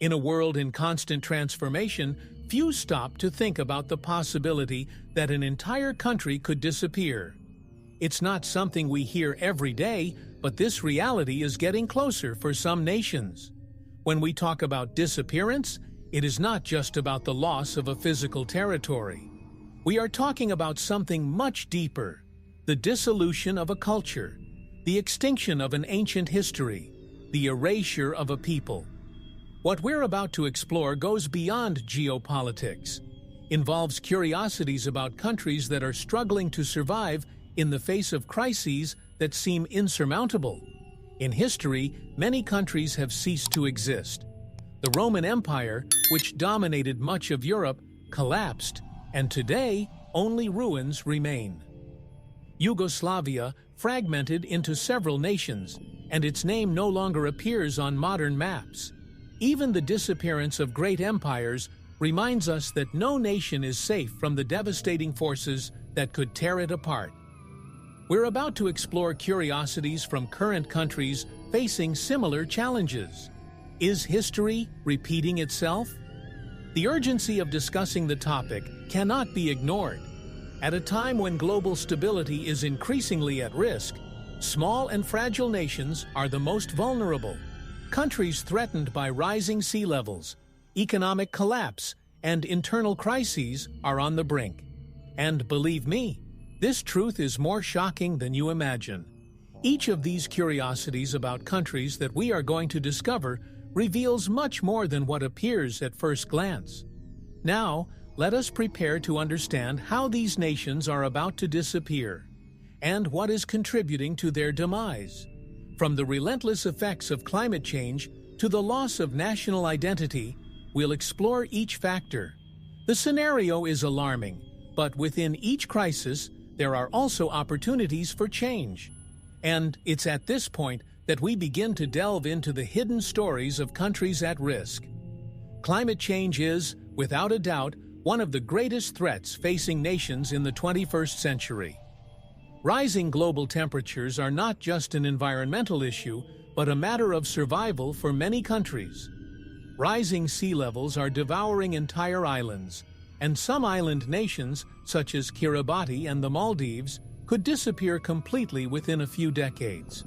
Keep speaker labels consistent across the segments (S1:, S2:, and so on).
S1: In a world in constant transformation, few stop to think about the possibility that an entire country could disappear. It's not something we hear every day, but this reality is getting closer for some nations. When we talk about disappearance, it is not just about the loss of a physical territory. We are talking about something much deeper: the dissolution of a culture, the extinction of an ancient history, the erasure of a people. What we're about to explore goes beyond geopolitics, involves curiosities about countries that are struggling to survive in the face of crises that seem insurmountable. In history, many countries have ceased to exist. The Roman Empire, which dominated much of Europe, collapsed, and today only ruins remain. Yugoslavia fragmented into several nations, and its name no longer appears on modern maps. Even the disappearance of great empires reminds us that no nation is safe from the devastating forces that could tear it apart. We're about to explore curiosities from current countries facing similar challenges. Is history repeating itself? The urgency of discussing the topic cannot be ignored. At a time when global stability is increasingly at risk, small and fragile nations are the most vulnerable. Countries threatened by rising sea levels, economic collapse, and internal crises are on the brink. And believe me, this truth is more shocking than you imagine. Each of these curiosities about countries that we are going to discover reveals much more than what appears at first glance. Now, let us prepare to understand how these nations are about to disappear, and what is contributing to their demise. From the relentless effects of climate change to the loss of national identity, we'll explore each factor. The scenario is alarming, but within each crisis, there are also opportunities for change. And it's at this point that we begin to delve into the hidden stories of countries at risk. Climate change is, without a doubt, one of the greatest threats facing nations in the 21st century. Rising global temperatures are not just an environmental issue, but a matter of survival for many countries. Rising sea levels are devouring entire islands, and some island nations, such as Kiribati and the Maldives, could disappear completely within a few decades.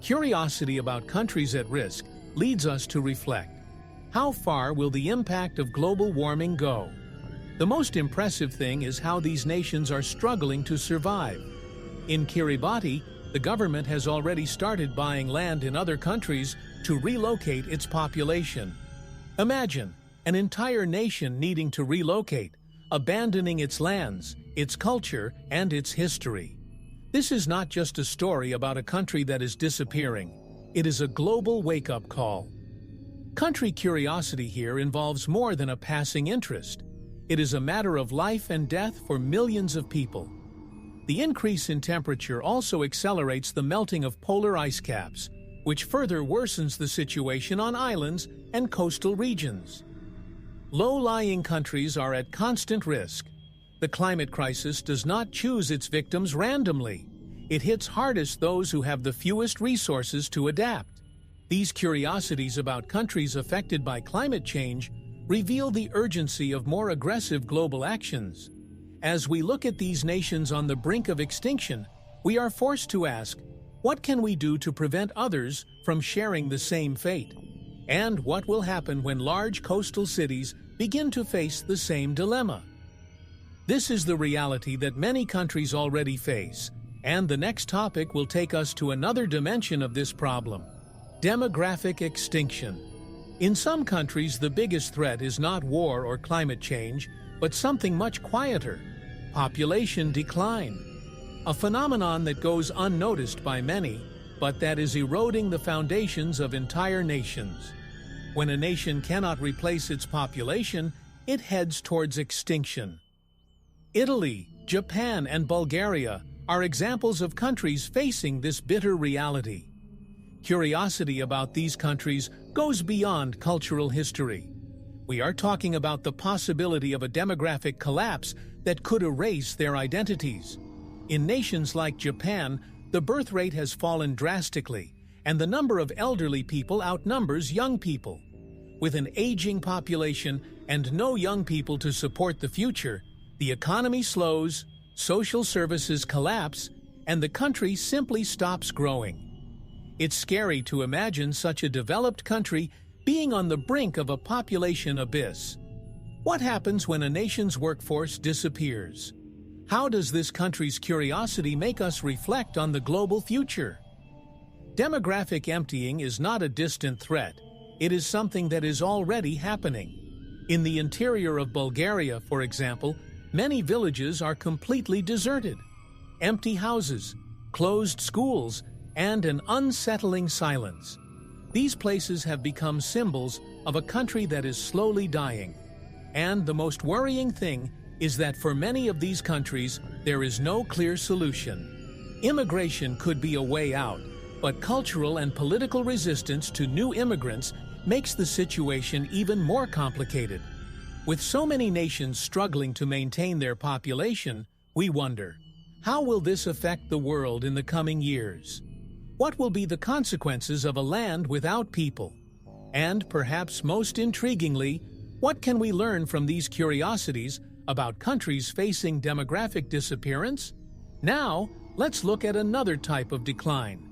S1: Curiosity about countries at risk leads us to reflect: how far will the impact of global warming go? The most impressive thing is how these nations are struggling to survive. In Kiribati, the government has already started buying land in other countries to relocate its population. Imagine an entire nation needing to relocate, abandoning its lands, its culture, and its history. This is not just a story about a country that is disappearing. It is a global wake-up call. Country curiosity here involves more than a passing interest. It is a matter of life and death for millions of people. The increase in temperature also accelerates the melting of polar ice caps, which further worsens the situation on islands and coastal regions. Low-lying countries are at constant risk. The climate crisis does not choose its victims randomly. It hits hardest those who have the fewest resources to adapt. These curiosities about countries affected by climate change reveal the urgency of more aggressive global actions. As we look at these nations on the brink of extinction, we are forced to ask, what can we do to prevent others from sharing the same fate? And what will happen when large coastal cities begin to face the same dilemma? This is the reality that many countries already face, and the next topic will take us to another dimension of this problem: demographic extinction. In some countries, the biggest threat is not war or climate change, but something much quieter: population decline. A phenomenon that goes unnoticed by many, but that is eroding the foundations of entire nations. When a nation cannot replace its population, it heads towards extinction. Italy, Japan, and Bulgaria are examples of countries facing this bitter reality. Curiosity about these countries goes beyond cultural history. We are talking about the possibility of a demographic collapse that could erase their identities. In nations like Japan, the birth rate has fallen drastically, and the number of elderly people outnumbers young people. With an aging population and no young people to support the future, the economy slows, social services collapse, and the country simply stops growing. It's scary to imagine such a developed country being on the brink of a population abyss. What happens when a nation's workforce disappears? How does this country's curiosity make us reflect on the global future? Demographic emptying is not a distant threat. It is something that is already happening. In the interior of Bulgaria, for example, many villages are completely deserted. Empty houses, closed schools, and an unsettling silence. These places have become symbols of a country that is slowly dying. And the most worrying thing is that for many of these countries, there is no clear solution. Immigration could be a way out, but cultural and political resistance to new immigrants makes the situation even more complicated. With so many nations struggling to maintain their population, we wonder, how will this affect the world in the coming years? What will be the consequences of a land without people? And perhaps most intriguingly, what can we learn from these curiosities about countries facing demographic disappearance? Now, let's look at another type of decline.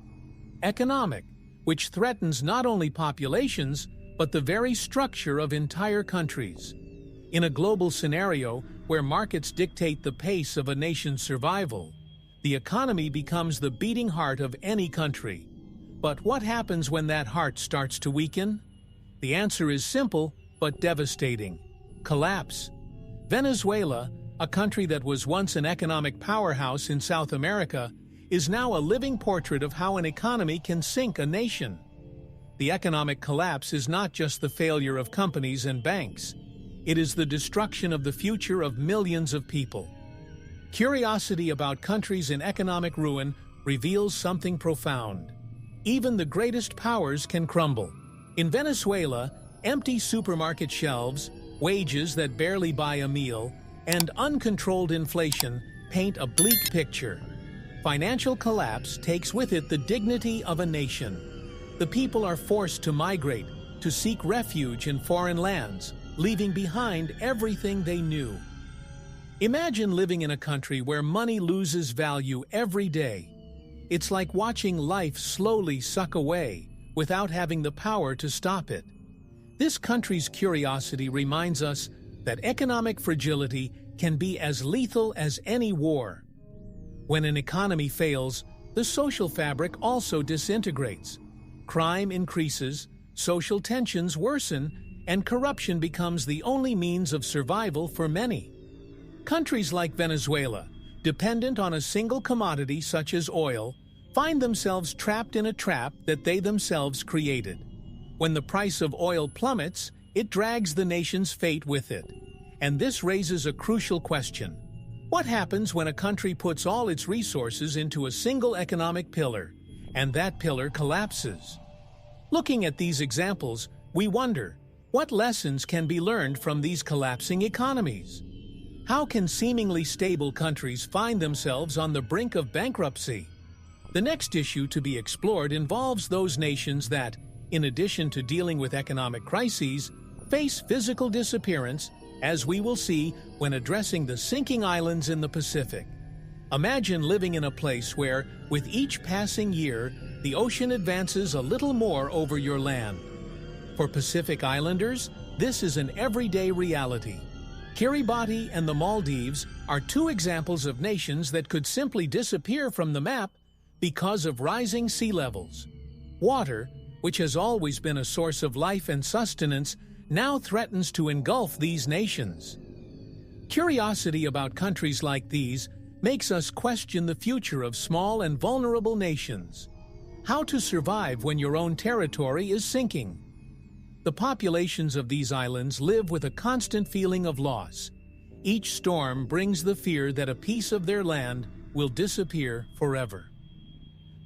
S1: Economic, which threatens not only populations, but the very structure of entire countries. In a global scenario where markets dictate the pace of a nation's survival, the economy becomes the beating heart of any country. But what happens when that heart starts to weaken? The answer is simple but devastating: collapse. Venezuela, a country that was once an economic powerhouse in South America, is now a living portrait of how an economy can sink a nation. The economic collapse is not just the failure of companies and banks. It is the destruction of the future of millions of people. Curiosity about countries in economic ruin reveals something profound. Even the greatest powers can crumble. In Venezuela, empty supermarket shelves, wages that barely buy a meal, and uncontrolled inflation paint a bleak picture. Financial collapse takes with it the dignity of a nation. The people are forced to migrate, to seek refuge in foreign lands, leaving behind everything they knew. Imagine living in a country where money loses value every day. It's like watching life slowly suck away without having the power to stop it. This country's curiosity reminds us that economic fragility can be as lethal as any war. When an economy fails, the social fabric also disintegrates. Crime increases, social tensions worsen, and corruption becomes the only means of survival for many. Countries like Venezuela, dependent on a single commodity such as oil, find themselves trapped in a trap that they themselves created. When the price of oil plummets, it drags the nation's fate with it. And this raises a crucial question. What happens when a country puts all its resources into a single economic pillar, and that pillar collapses? Looking at these examples, we wonder, what lessons can be learned from these collapsing economies? How can seemingly stable countries find themselves on the brink of bankruptcy? The next issue to be explored involves those nations that, in addition to dealing with economic crises, face physical disappearance, as we will see when addressing the sinking islands in the Pacific. Imagine living in a place where, with each passing year, the ocean advances a little more over your land. For Pacific Islanders, this is an everyday reality. Kiribati and the Maldives are two examples of nations that could simply disappear from the map because of rising sea levels. Water, which has always been a source of life and sustenance, now threatens to engulf these nations. Curiosity about countries like these makes us question the future of small and vulnerable nations. How to survive when your own territory is sinking? The populations of these islands live with a constant feeling of loss. Each storm brings the fear that a piece of their land will disappear forever.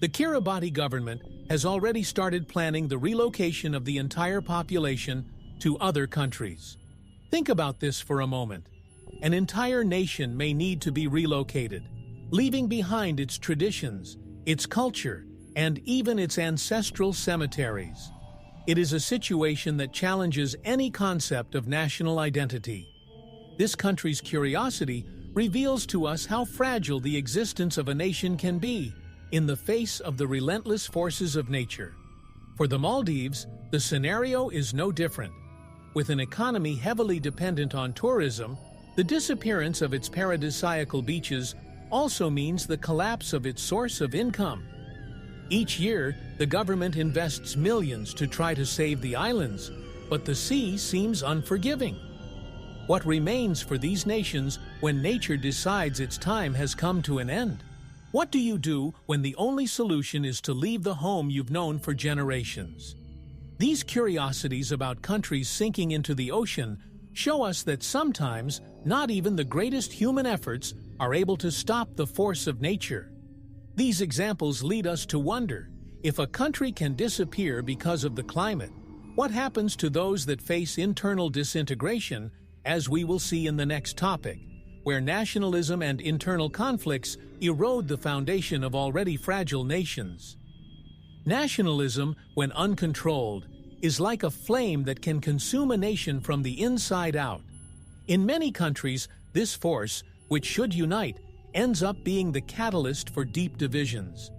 S1: The Kiribati government has already started planning the relocation of the entire population to other countries. Think about this for a moment. An entire nation may need to be relocated, leaving behind its traditions, its culture, and even its ancestral cemeteries. It is a situation that challenges any concept of national identity. This country's curiosity reveals to us how fragile the existence of a nation can be in the face of the relentless forces of nature. For the Maldives, the scenario is no different. With an economy heavily dependent on tourism, the disappearance of its paradisiacal beaches also means the collapse of its source of income. Each year, the government invests millions to try to save the islands, but the sea seems unforgiving. What remains for these nations when nature decides its time has come to an end? What do you do when the only solution is to leave the home you've known for generations? These curiosities about countries sinking into the ocean show us that sometimes not even the greatest human efforts are able to stop the force of nature. These examples lead us to wonder, if a country can disappear because of the climate, what happens to those that face internal disintegration, as we will see in the next topic, where nationalism and internal conflicts erode the foundation of already fragile nations. Nationalism, when uncontrolled, is like a flame that can consume a nation from the inside out. In many countries, this force, which should unite, ends up being the catalyst for deep divisions.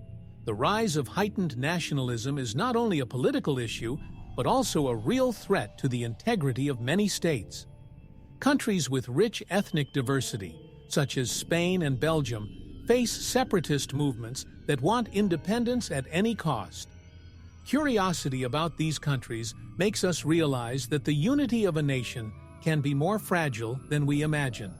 S1: The rise of heightened nationalism is not only a political issue, but also a real threat to the integrity of many states. Countries with rich ethnic diversity, such as Spain and Belgium, face separatist movements that want independence at any cost. Curiosity about these countries makes us realize that the unity of a nation can be more fragile than we imagine.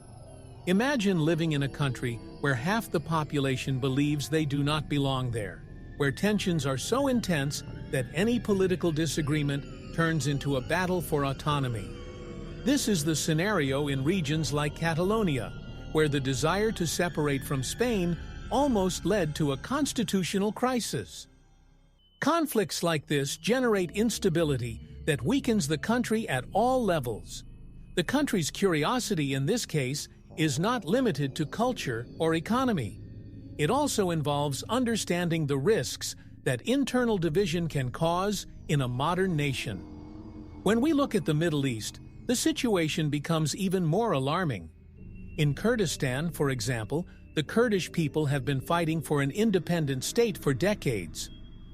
S1: Imagine living in a country where half the population believes they do not belong there, where tensions are so intense that any political disagreement turns into a battle for autonomy. This is the scenario in regions like Catalonia, where the desire to separate from Spain almost led to a constitutional crisis. Conflicts like this generate instability that weakens the country at all levels. The country's curiosity in this case is not limited to culture or economy. It also involves understanding the risks that internal division can cause in a modern nation. When we look at the Middle East, the situation becomes even more alarming. In Kurdistan, for example, the Kurdish people have been fighting for an independent state for decades,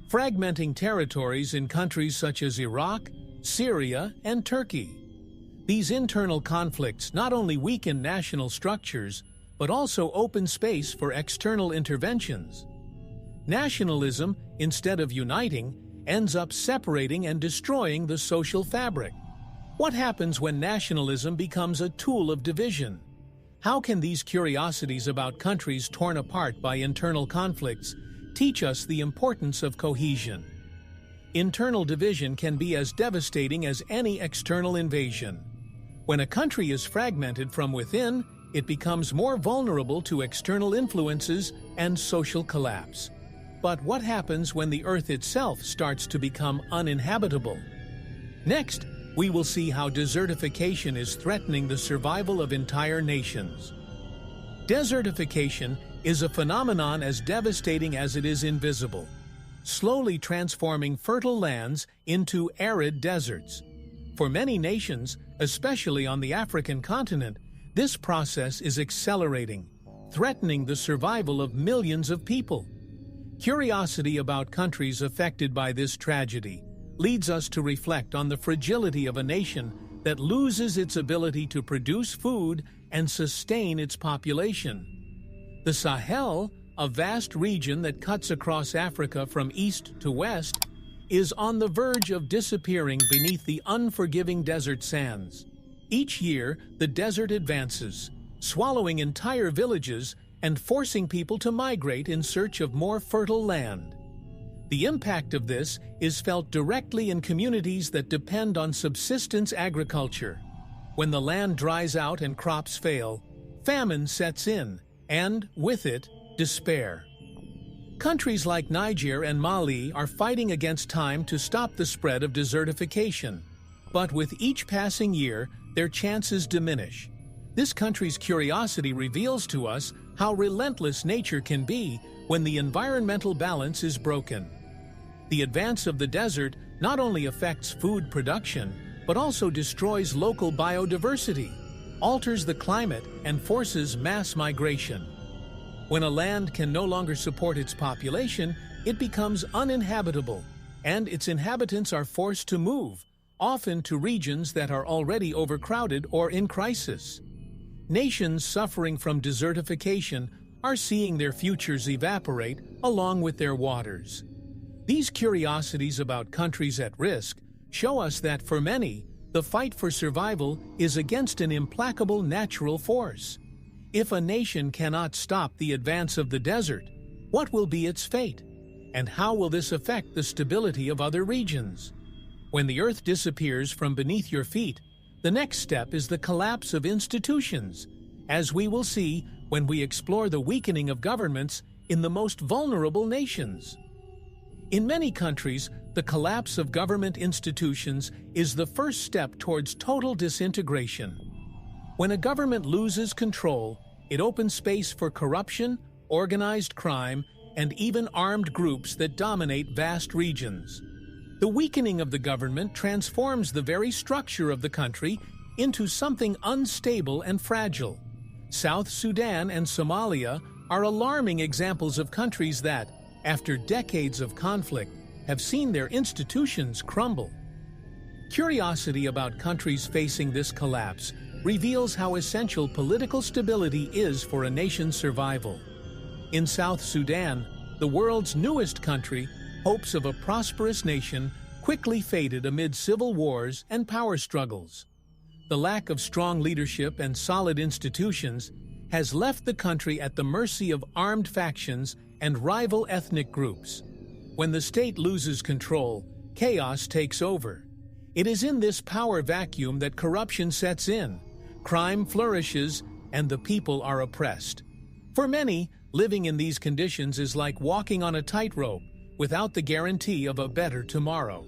S1: fragmenting territories in countries such as Iraq, Syria, and Turkey. These internal conflicts not only weaken national structures, but also open space for external interventions. Nationalism, instead of uniting, ends up separating and destroying the social fabric. What happens when nationalism becomes a tool of division? How can these curiosities about countries torn apart by internal conflicts teach us the importance of cohesion? Internal division can be as devastating as any external invasion. When a country is fragmented from within, it becomes more vulnerable to external influences and social collapse. But what happens when the Earth itself starts to become uninhabitable? Next, we will see how desertification is threatening the survival of entire nations. Desertification is a phenomenon as devastating as it is invisible, slowly transforming fertile lands into arid deserts. For many nations, especially on the African continent, this process is accelerating, threatening the survival of millions of people. Curiosity about countries affected by this tragedy leads us to reflect on the fragility of a nation that loses its ability to produce food and sustain its population. The Sahel, a vast region that cuts across Africa from east to west, is on the verge of disappearing beneath the unforgiving desert sands. Each year, the desert advances, swallowing entire villages and forcing people to migrate in search of more fertile land. The impact of this is felt directly in communities that depend on subsistence agriculture. When the land dries out and crops fail, famine sets in, and, with it, despair. Countries like Niger and Mali are fighting against time to stop the spread of desertification. But with each passing year, their chances diminish. This country's curiosity reveals to us how relentless nature can be when the environmental balance is broken. The advance of the desert not only affects food production, but also destroys local biodiversity, alters the climate, and forces mass migration. When a land can no longer support its population, it becomes uninhabitable, and its inhabitants are forced to move, often to regions that are already overcrowded or in crisis. Nations suffering from desertification are seeing their futures evaporate along with their waters. These curiosities about countries at risk show us that for many, the fight for survival is against an implacable natural force. If a nation cannot stop the advance of the desert, what will be its fate? And how will this affect the stability of other regions? When the earth disappears from beneath your feet, the next step is the collapse of institutions, as we will see when we explore the weakening of governments in the most vulnerable nations. In many countries, the collapse of government institutions is the first step towards total disintegration. When a government loses control, it opens space for corruption, organized crime, and even armed groups that dominate vast regions. The weakening of the government transforms the very structure of the country into something unstable and fragile. South Sudan and Somalia are alarming examples of countries that, after decades of conflict, have seen their institutions crumble. Curiosity about countries facing this collapse reveals how essential political stability is for a nation's survival. In South Sudan, the world's newest country, hopes of a prosperous nation quickly faded amid civil wars and power struggles. The lack of strong leadership and solid institutions has left the country at the mercy of armed factions and rival ethnic groups. When the state loses control, chaos takes over. It is in this power vacuum that corruption sets in, crime flourishes, and the people are oppressed. For many, living in these conditions is like walking on a tightrope without the guarantee of a better tomorrow.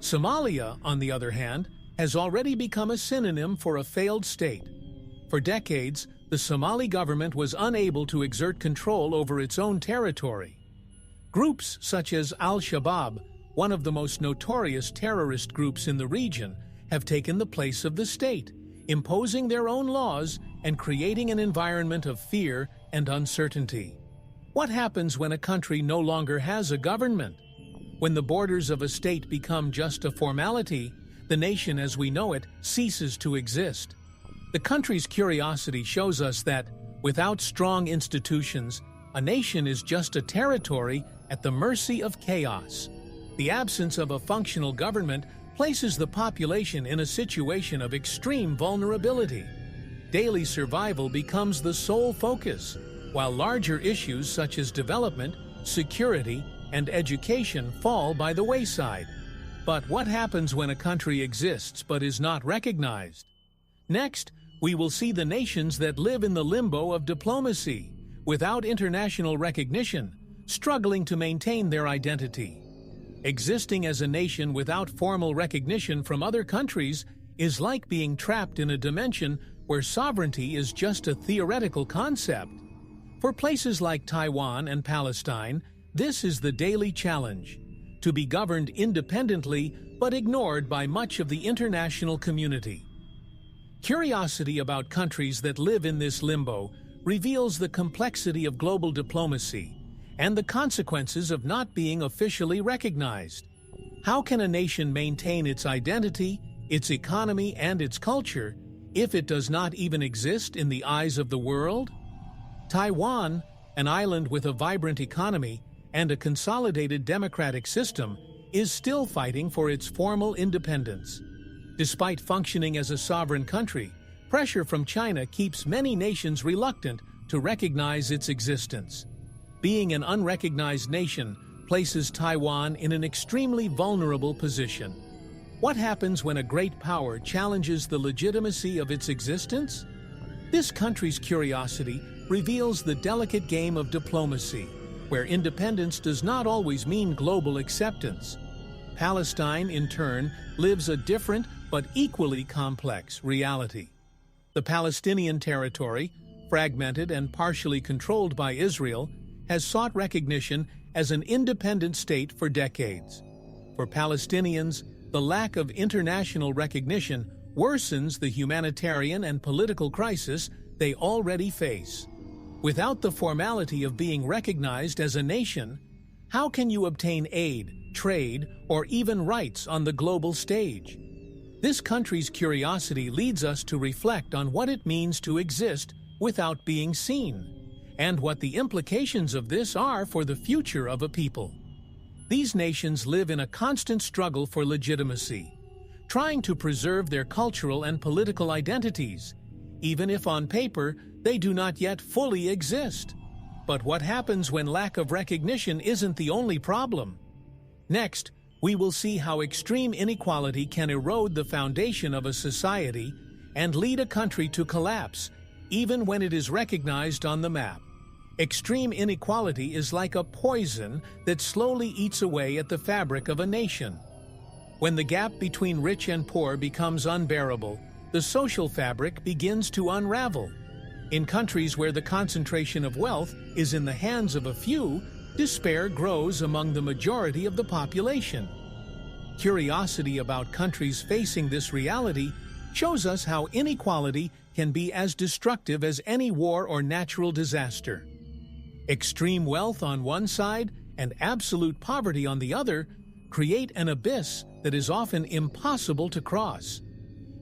S1: Somalia, on the other hand, has already become a synonym for a failed state. For decades, the Somali government was unable to exert control over its own territory. Groups such as Al-Shabaab, one of the most notorious terrorist groups in the region, have taken the place of the state, imposing their own laws and creating an environment of fear and uncertainty. What happens when a country no longer has a government? When the borders of a state become just a formality, the nation as we know it ceases to exist. The country's curiosity shows us that, without strong institutions, a nation is just a territory at the mercy of chaos. The absence of a functional government places the population in a situation of extreme vulnerability. Daily survival becomes the sole focus, while larger issues such as development, security, and education fall by the wayside. But what happens when a country exists but is not recognized? Next, we will see the nations that live in the limbo of diplomacy, without international recognition, struggling to maintain their identity. Existing as a nation without formal recognition from other countries is like being trapped in a dimension where sovereignty is just a theoretical concept. For places like Taiwan and Palestine, this is the daily challenge: to be governed independently but ignored by much of the international community. Curiosity about countries that live in this limbo reveals the complexity of global diplomacy and the consequences of not being officially recognized. How can a nation maintain its identity, its economy, and its culture if it does not even exist in the eyes of the world? Taiwan, an island with a vibrant economy and a consolidated democratic system, is still fighting for its formal independence. Despite functioning as a sovereign country, pressure from China keeps many nations reluctant to recognize its existence. Being an unrecognized nation places Taiwan in an extremely vulnerable position. What happens when a great power challenges the legitimacy of its existence? This country's curiosity reveals the delicate game of diplomacy, where independence does not always mean global acceptance. Palestine, in turn, lives a different but equally complex reality. The Palestinian territory, fragmented and partially controlled by Israel, has sought recognition as an independent state for decades. For Palestinians, the lack of international recognition worsens the humanitarian and political crisis they already face. Without the formality of being recognized as a nation, how can you obtain aid, trade, or even rights on the global stage? This country's curiosity leads us to reflect on what it means to exist without being seen, and what the implications of this are for the future of a people. These nations live in a constant struggle for legitimacy, trying to preserve their cultural and political identities, even if on paper they do not yet fully exist. But what happens when lack of recognition isn't the only problem? Next, we will see how extreme inequality can erode the foundation of a society and lead a country to collapse, even when it is recognized on the map. Extreme inequality is like a poison that slowly eats away at the fabric of a nation. When the gap between rich and poor becomes unbearable, the social fabric begins to unravel. In countries where the concentration of wealth is in the hands of a few, despair grows among the majority of the population. Curiosity about countries facing this reality shows us how inequality can be as destructive as any war or natural disaster. Extreme wealth on one side and absolute poverty on the other create an abyss that is often impossible to cross.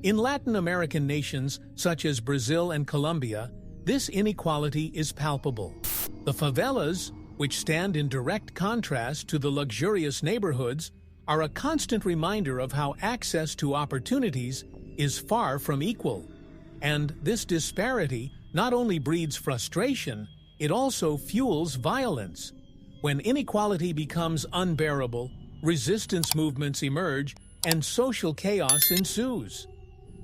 S1: In Latin American nations such as Brazil and Colombia, this inequality is palpable. The favelas, which stand in direct contrast to the luxurious neighborhoods, are a constant reminder of how access to opportunities is far from equal. And this disparity not only breeds frustration, it also fuels violence. When inequality becomes unbearable, resistance movements emerge and social chaos ensues.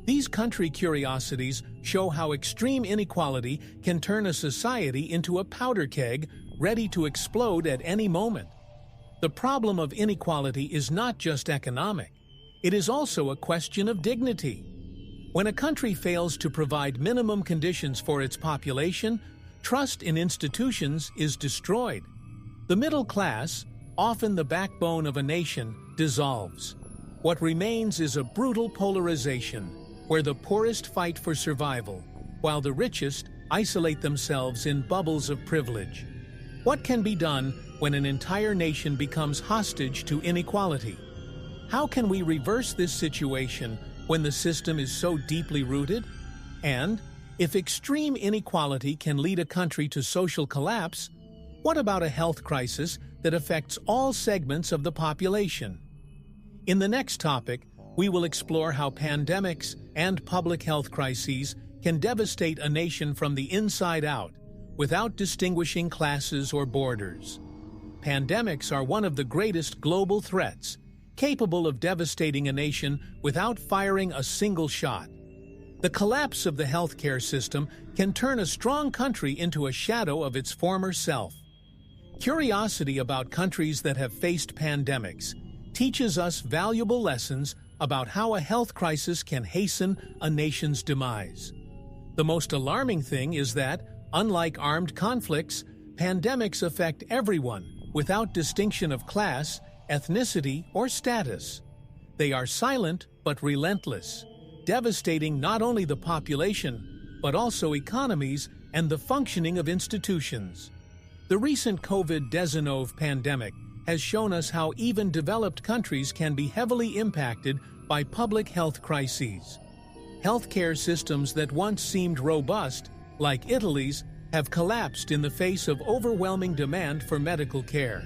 S1: These country curiosities show how extreme inequality can turn a society into a powder keg ready to explode at any moment. The problem of inequality is not just economic. It is also a question of dignity. When a country fails to provide minimum conditions for its population, trust in institutions is destroyed. The middle class, often the backbone of a nation, dissolves. What remains is a brutal polarization, where the poorest fight for survival, while the richest isolate themselves in bubbles of privilege. What can be done when an entire nation becomes hostage to inequality? How can we reverse this situation when the system is so deeply rooted? And, if extreme inequality can lead a country to social collapse, what about a health crisis that affects all segments of the population? In the next topic, we will explore how pandemics and public health crises can devastate a nation from the inside out, without distinguishing classes or borders. Pandemics are one of the greatest global threats, capable of devastating a nation without firing a single shot. The collapse of the healthcare system can turn a strong country into a shadow of its former self. Curiosity about countries that have faced pandemics teaches us valuable lessons about how a health crisis can hasten a nation's demise. The most alarming thing is that, unlike armed conflicts, pandemics affect everyone without distinction of class, ethnicity, or status. They are silent but relentless, devastating not only the population, but also economies and the functioning of institutions. The recent COVID-19 pandemic has shown us how even developed countries can be heavily impacted by public health crises. Healthcare systems that once seemed robust, like Italy's, have collapsed in the face of overwhelming demand for medical care.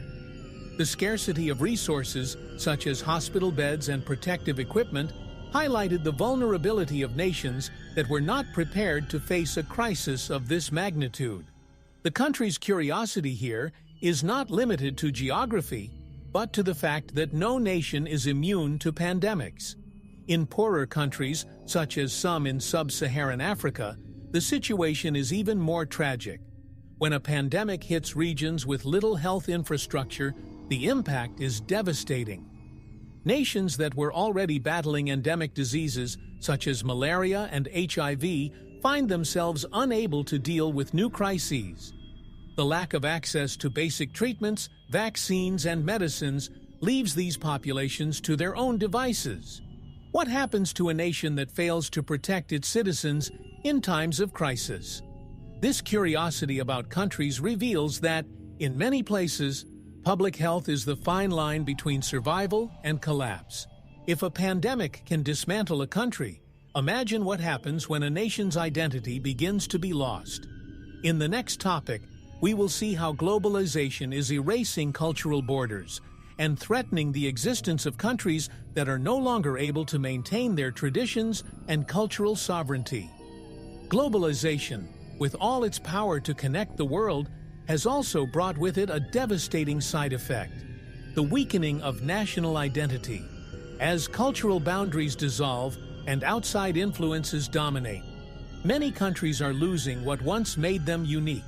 S1: The scarcity of resources, such as hospital beds and protective equipment, highlighted the vulnerability of nations that were not prepared to face a crisis of this magnitude. The country's curiosity here is not limited to geography, but to the fact that no nation is immune to pandemics. In poorer countries, such as some in sub-Saharan Africa, the situation is even more tragic. When a pandemic hits regions with little health infrastructure, the impact is devastating. Nations that were already battling endemic diseases, such as malaria and HIV, find themselves unable to deal with new crises. The lack of access to basic treatments, vaccines, and medicines leaves these populations to their own devices. What happens to a nation that fails to protect its citizens in times of crisis? This curiosity about countries reveals that, in many places, public health is the fine line between survival and collapse. If a pandemic can dismantle a country, imagine what happens when a nation's identity begins to be lost. In the next topic, we will see how globalization is erasing cultural borders and threatening the existence of countries that are no longer able to maintain their traditions and cultural sovereignty. Globalization, with all its power to connect the world, has also brought with it a devastating side effect: the weakening of national identity. As cultural boundaries dissolve and outside influences dominate, many countries are losing what once made them unique.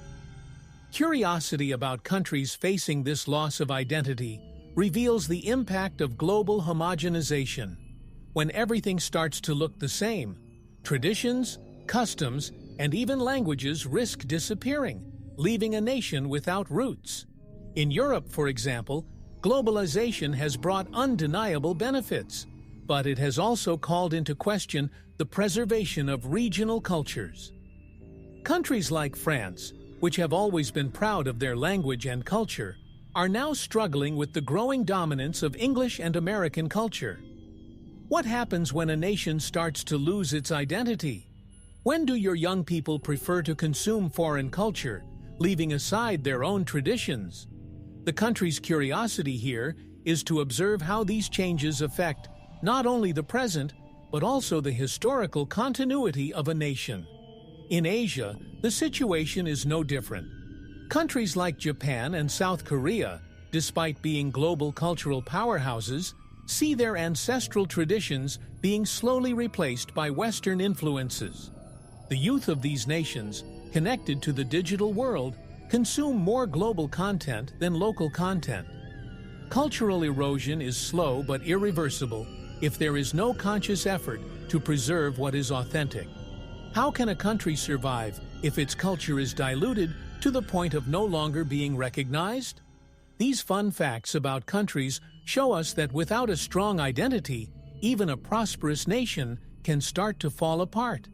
S1: Curiosity about countries facing this loss of identity reveals the impact of global homogenization. When everything starts to look the same, traditions, customs, and even languages risk disappearing, leaving a nation without roots. In Europe, for example, globalization has brought undeniable benefits, but it has also called into question the preservation of regional cultures. Countries like France, which have always been proud of their language and culture, are now struggling with the growing dominance of English and American culture. What happens when a nation starts to lose its identity? When do your young people prefer to consume foreign culture, leaving aside their own traditions? The country's curiosity here is to observe how these changes affect not only the present, but also the historical continuity of a nation. In Asia, the situation is no different. Countries like Japan and South Korea, despite being global cultural powerhouses, see their ancestral traditions being slowly replaced by Western influences. The youth of these nations, connected to the digital world, consume more global content than local content. Cultural erosion is slow but irreversible if there is no conscious effort to preserve what is authentic. How can a country survive if its culture is diluted to the point of no longer being recognized? These fun facts about countries show us that without a strong identity, even a prosperous nation can start to fall apart.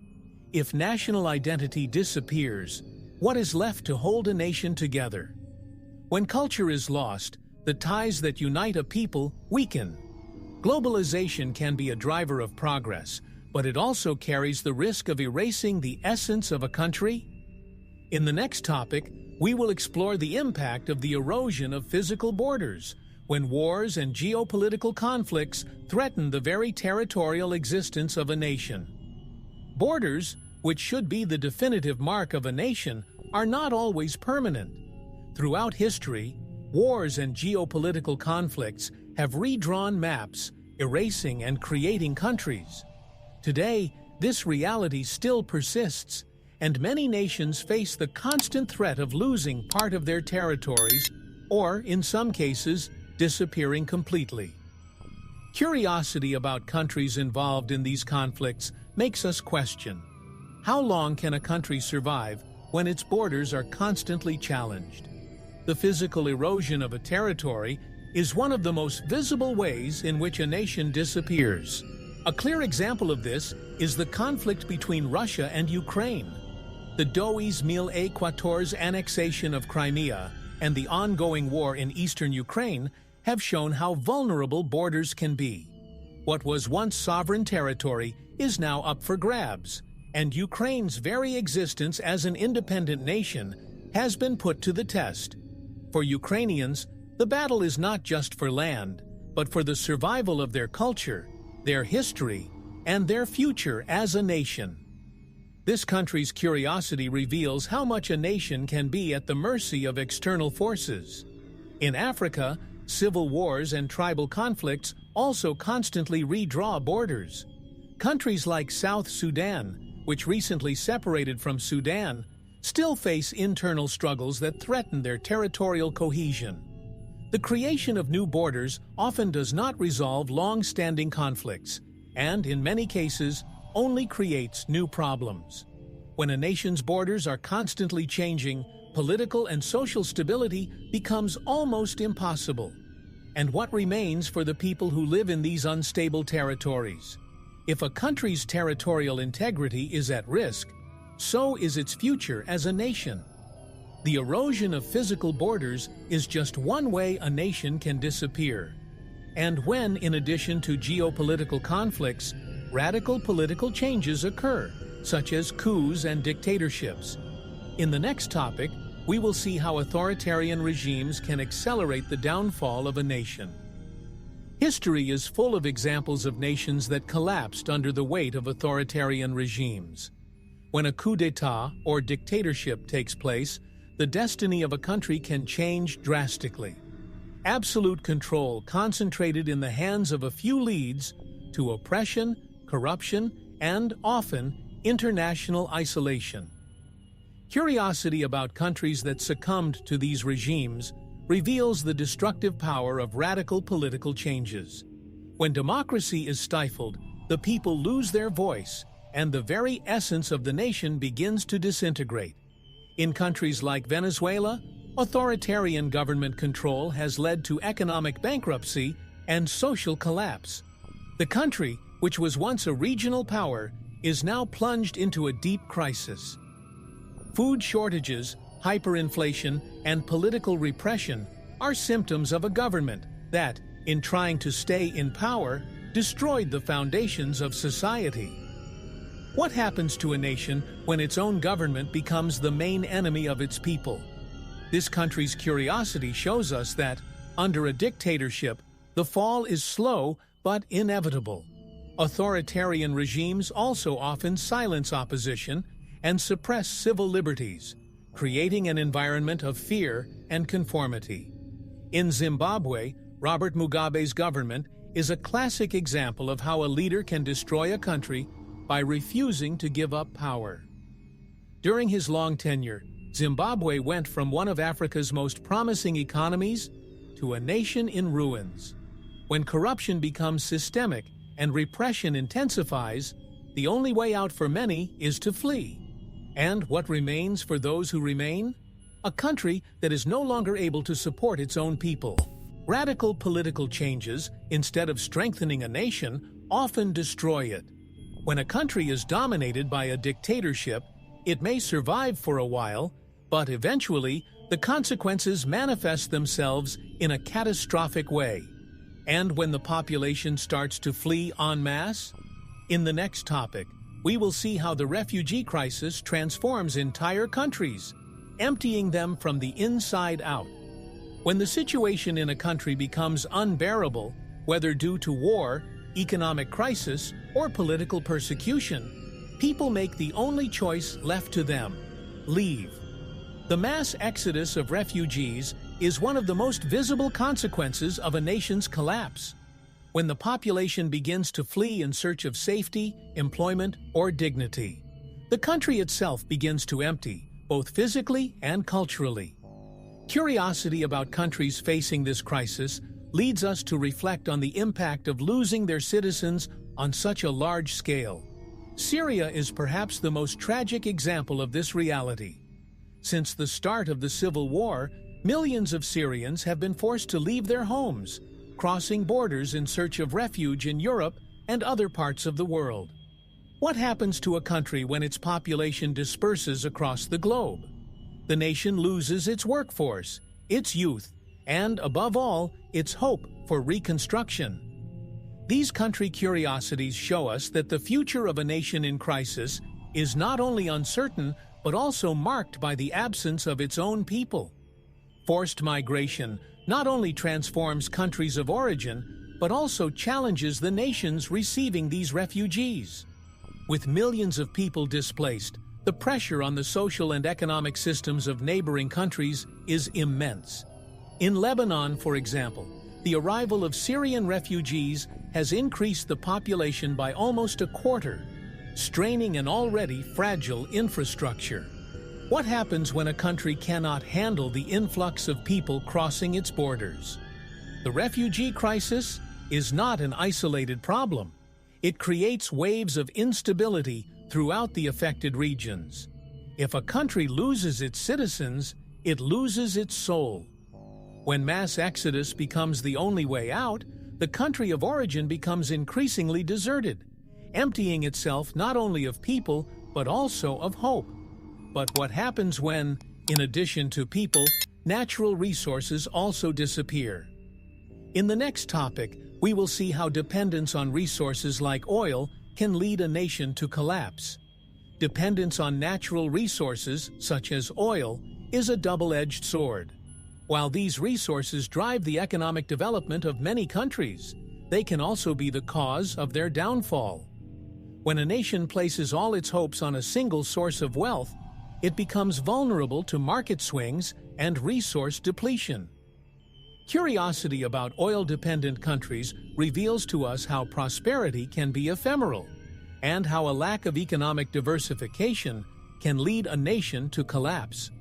S1: If national identity disappears, what is left to hold a nation together? When culture is lost, the ties that unite a people weaken. Globalization can be a driver of progress, but it also carries the risk of erasing the essence of a country. In the next topic, we will explore the impact of the erosion of physical borders when wars and geopolitical conflicts threaten the very territorial existence of a nation. Borders, which should be the definitive mark of a nation, are not always permanent. Throughout history, wars and geopolitical conflicts have redrawn maps, erasing and creating countries. Today, this reality still persists, and many nations face the constant threat of losing part of their territories, or, in some cases, disappearing completely. Curiosity about countries involved in these conflicts makes us question: how long can a country survive when its borders are constantly challenged? The physical erosion of a territory is one of the most visible ways in which a nation disappears. A clear example of this is the conflict between Russia and Ukraine. The 2014's annexation of Crimea and the ongoing war in eastern Ukraine have shown how vulnerable borders can be. What was once sovereign territory is now up for grabs, and Ukraine's very existence as an independent nation has been put to the test. For Ukrainians, the battle is not just for land, but for the survival of their culture, their history, and their future as a nation. This country's curiosity reveals how much a nation can be at the mercy of external forces. In Africa, civil wars and tribal conflicts also constantly redraw borders. Countries like South Sudan, which recently separated from Sudan, still face internal struggles that threaten their territorial cohesion. The creation of new borders often does not resolve long-standing conflicts, and, in many cases, only creates new problems. When a nation's borders are constantly changing, political and social stability becomes almost impossible. and what remains for the people who live in these unstable territories. If a country's territorial integrity is at risk, so is its future as a nation. The erosion of physical borders is just one way a nation can disappear. And when, in addition to geopolitical conflicts, radical political changes occur, such as coups and dictatorships. In the next topic, we will see how authoritarian regimes can accelerate the downfall of a nation. History is full of examples of nations that collapsed under the weight of authoritarian regimes. When a coup d'etat or dictatorship takes place, the destiny of a country can change drastically. Absolute control concentrated in the hands of a few leads to oppression, corruption, and, often, international isolation. Curiosity about countries that succumbed to these regimes reveals the destructive power of radical political changes. When democracy is stifled, the people lose their voice, and the very essence of the nation begins to disintegrate. In countries like Venezuela, authoritarian government control has led to economic bankruptcy and social collapse. The country, which was once a regional power, is now plunged into a deep crisis. Food shortages, hyperinflation, and political repression are symptoms of a government that, in trying to stay in power, destroyed the foundations of society. What happens to a nation when its own government becomes the main enemy of its people? This country's curiosity shows us that, under a dictatorship, the fall is slow but inevitable. Authoritarian regimes also often silence opposition and suppress civil liberties, creating an environment of fear and conformity. In Zimbabwe, Robert Mugabe's government is a classic example of how a leader can destroy a country by refusing to give up power. During his long tenure, Zimbabwe went from one of Africa's most promising economies to a nation in ruins. When corruption becomes systemic and repression intensifies, the only way out for many is to flee. And what remains for those who remain? A country that is no longer able to support its own people. Radical political changes, instead of strengthening a nation, often destroy it. When a country is dominated by a dictatorship, it may survive for a while, but eventually, the consequences manifest themselves in a catastrophic way. And when the population starts to flee en masse? In the next topic, we will see how the refugee crisis transforms entire countries, emptying them from the inside out. When the situation in a country becomes unbearable, whether due to war, economic crisis, or political persecution, people make the only choice left to them: leave. The mass exodus of refugees is one of the most visible consequences of a nation's collapse. When the population begins to flee in search of safety, employment, or dignity, the country itself begins to empty, both physically and culturally. Curiosity about countries facing this crisis leads us to reflect on the impact of losing their citizens on such a large scale. Syria is perhaps the most tragic example of this reality. Since the start of the civil war, millions of Syrians have been forced to leave their homes, crossing borders in search of refuge in Europe and other parts of the world. What happens to a country when its population disperses across the globe? The nation loses its workforce, its youth, and, above all, its hope for reconstruction. These country curiosities show us that the future of a nation in crisis is not only uncertain, but also marked by the absence of its own people. Forced migration not only transforms countries of origin, but also challenges the nations receiving these refugees. With millions of people displaced, the pressure on the social and economic systems of neighboring countries is immense. In Lebanon, for example, the arrival of Syrian refugees has increased the population by almost a quarter, straining an already fragile infrastructure. What happens when a country cannot handle the influx of people crossing its borders? The refugee crisis is not an isolated problem. It creates waves of instability throughout the affected regions. If a country loses its citizens, it loses its soul. When mass exodus becomes the only way out, the country of origin becomes increasingly deserted, emptying itself not only of people, but also of hope. But what happens when, in addition to people, natural resources also disappear? In the next topic, we will see how dependence on resources like oil can lead a nation to collapse. Dependence on natural resources, such as oil, is a double-edged sword. While these resources drive the economic development of many countries, they can also be the cause of their downfall. When a nation places all its hopes on a single source of wealth, it becomes vulnerable to market swings and resource depletion. Curiosity about oil-dependent countries reveals to us how prosperity can be ephemeral, and how a lack of economic diversification can lead a nation to collapse.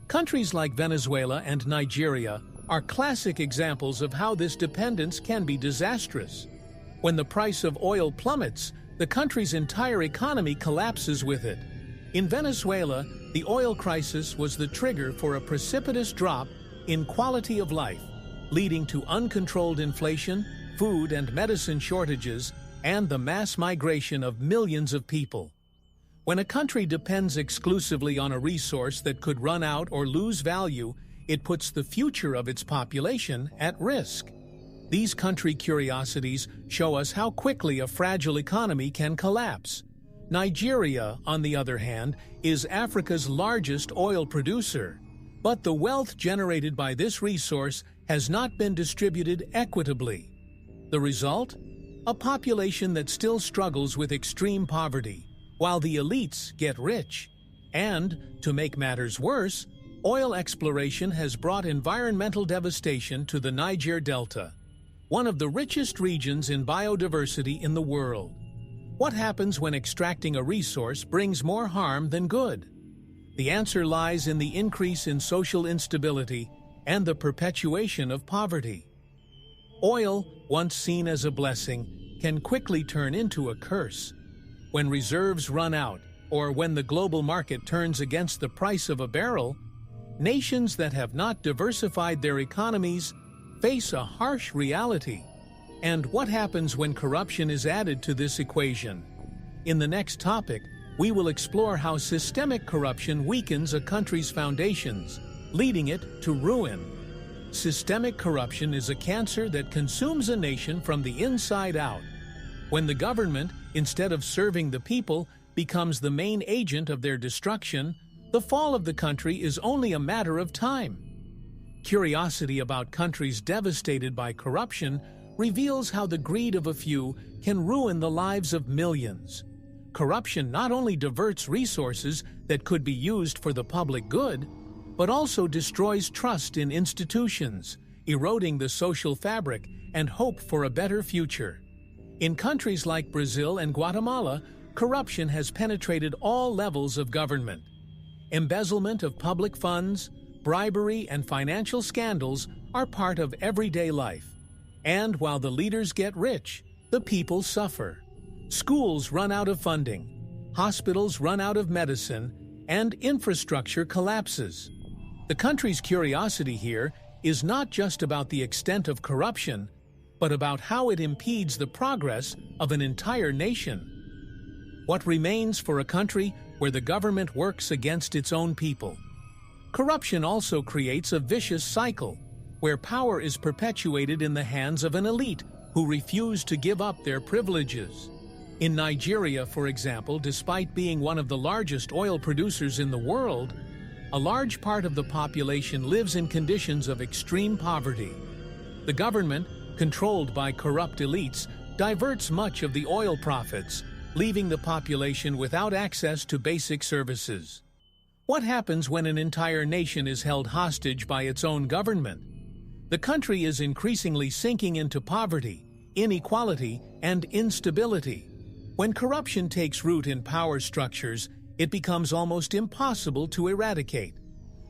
S1: Countries like Venezuela and Nigeria are classic examples of how this dependence can be disastrous. When the price of oil plummets, the country's entire economy collapses with it. In Venezuela, the oil crisis was the trigger for a precipitous drop in quality of life, leading to uncontrolled inflation, food and medicine shortages, and the mass migration of millions of people. When a country depends exclusively on a resource that could run out or lose value, it puts the future of its population at risk. These country curiosities show us how quickly a fragile economy can collapse. Nigeria, on the other hand, is Africa's largest oil producer, but the wealth generated by this resource has not been distributed equitably. The result? A population that still struggles with extreme poverty, while the elites get rich. And, to make matters worse, oil exploration has brought environmental devastation to the Niger Delta, one of the richest regions in biodiversity in the world. What happens when extracting a resource brings more harm than good? The answer lies in the increase in social instability and the perpetuation of poverty. Oil, once seen as a blessing, can quickly turn into a curse. When reserves run out, or when the global market turns against the price of a barrel, nations that have not diversified their economies face a harsh reality. And what happens when corruption is added to this equation? In the next topic, we will explore how systemic corruption weakens a country's foundations, leading it to ruin. Systemic corruption is a cancer that consumes a nation from the inside out. When the government, instead of serving the people, becomes the main agent of their destruction, the fall of the country is only a matter of time. Curiosity about countries devastated by corruption reveals how the greed of a few can ruin the lives of millions. Corruption not only diverts resources that could be used for the public good, but also destroys trust in institutions, eroding the social fabric and hope for a better future. In countries like Brazil and Guatemala, corruption has penetrated all levels of government. Embezzlement of public funds, bribery, and financial scandals are part of everyday life. And while the leaders get rich, the people suffer. Schools run out of funding, hospitals run out of medicine, and infrastructure collapses. The country's curiosity here is not just about the extent of corruption, but about how it impedes the progress of an entire nation. What remains for a country where the government works against its own people? Corruption also creates a vicious cycle, where power is perpetuated in the hands of an elite who refuse to give up their privileges. In Nigeria, for example, despite being one of the largest oil producers in the world, a large part of the population lives in conditions of extreme poverty. The government, controlled by corrupt elites, diverts much of the oil profits, leaving the population without access to basic services. What happens when an entire nation is held hostage by its own government? The country is increasingly sinking into poverty, inequality, and instability. When corruption takes root in power structures, it becomes almost impossible to eradicate.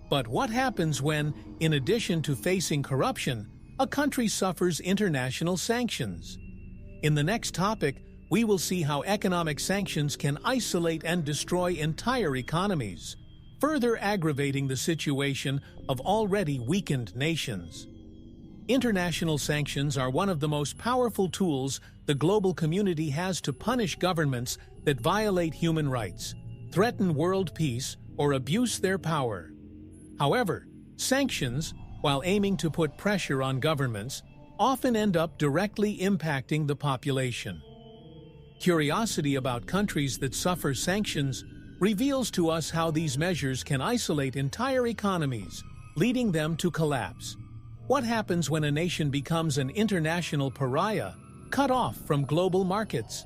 S1: But what happens when, in addition to facing corruption, a country suffers international sanctions? In the next topic, we will see how economic sanctions can isolate and destroy entire economies, further aggravating the situation of already weakened nations. International sanctions are one of the most powerful tools the global community has to punish governments that violate human rights, threaten world peace, or abuse their power. However, sanctions, while aiming to put pressure on governments, often end up directly impacting the population. Curiosity about countries that suffer sanctions reveals to us how these measures can isolate entire economies, leading them to collapse. What happens when a nation becomes an international pariah, cut off from global markets?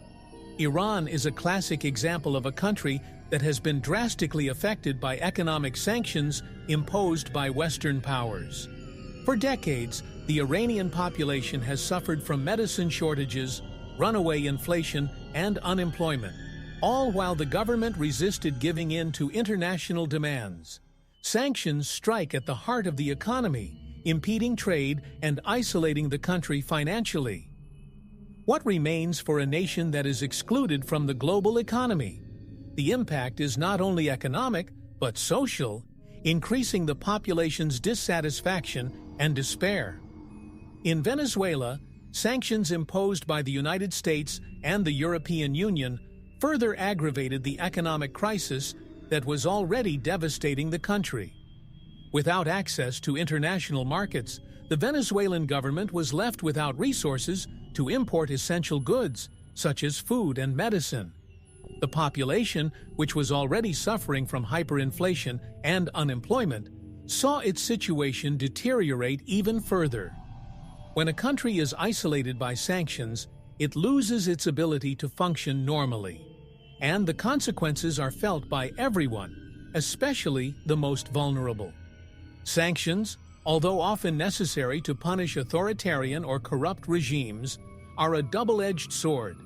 S1: Iran is a classic example of a country that has been drastically affected by economic sanctions imposed by Western powers. For decades, the Iranian population has suffered from medicine shortages, runaway inflation, and unemployment, all while the government resisted giving in to international demands. Sanctions strike at the heart of the economy, impeding trade and isolating the country financially. What remains for a nation that is excluded from the global economy? The impact is not only economic, but social, increasing the population's dissatisfaction and despair. In Venezuela, sanctions imposed by the United States and the European Union further aggravated the economic crisis that was already devastating the country. Without access to international markets, the Venezuelan government was left without resources to import essential goods, such as food and medicine. The population, which was already suffering from hyperinflation and unemployment, saw its situation deteriorate even further. When a country is isolated by sanctions, it loses its ability to function normally. And the consequences are felt by everyone, especially the most vulnerable. Sanctions, although often necessary to punish authoritarian or corrupt regimes, are a double-edged sword.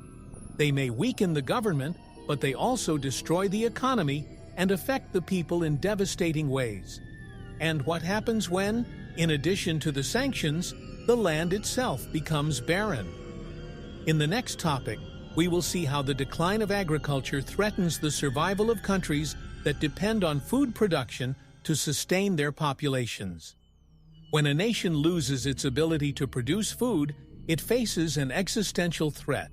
S1: They may weaken the government, but they also destroy the economy and affect the people in devastating ways. And what happens when, in addition to the sanctions, the land itself becomes barren? In the next topic, we will see how the decline of agriculture threatens the survival of countries that depend on food production to sustain their populations. When a nation loses its ability to produce food, it faces an existential threat.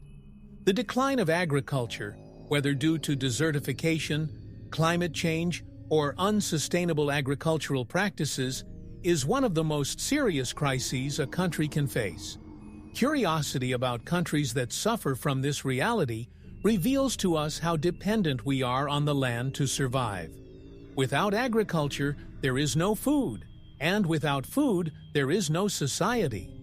S1: The decline of agriculture, whether due to desertification, climate change, or unsustainable agricultural practices, is one of the most serious crises a country can face. Curiosity about countries that suffer from this reality reveals to us how dependent we are on the land to survive. Without agriculture, there is no food, and without food, there is no society.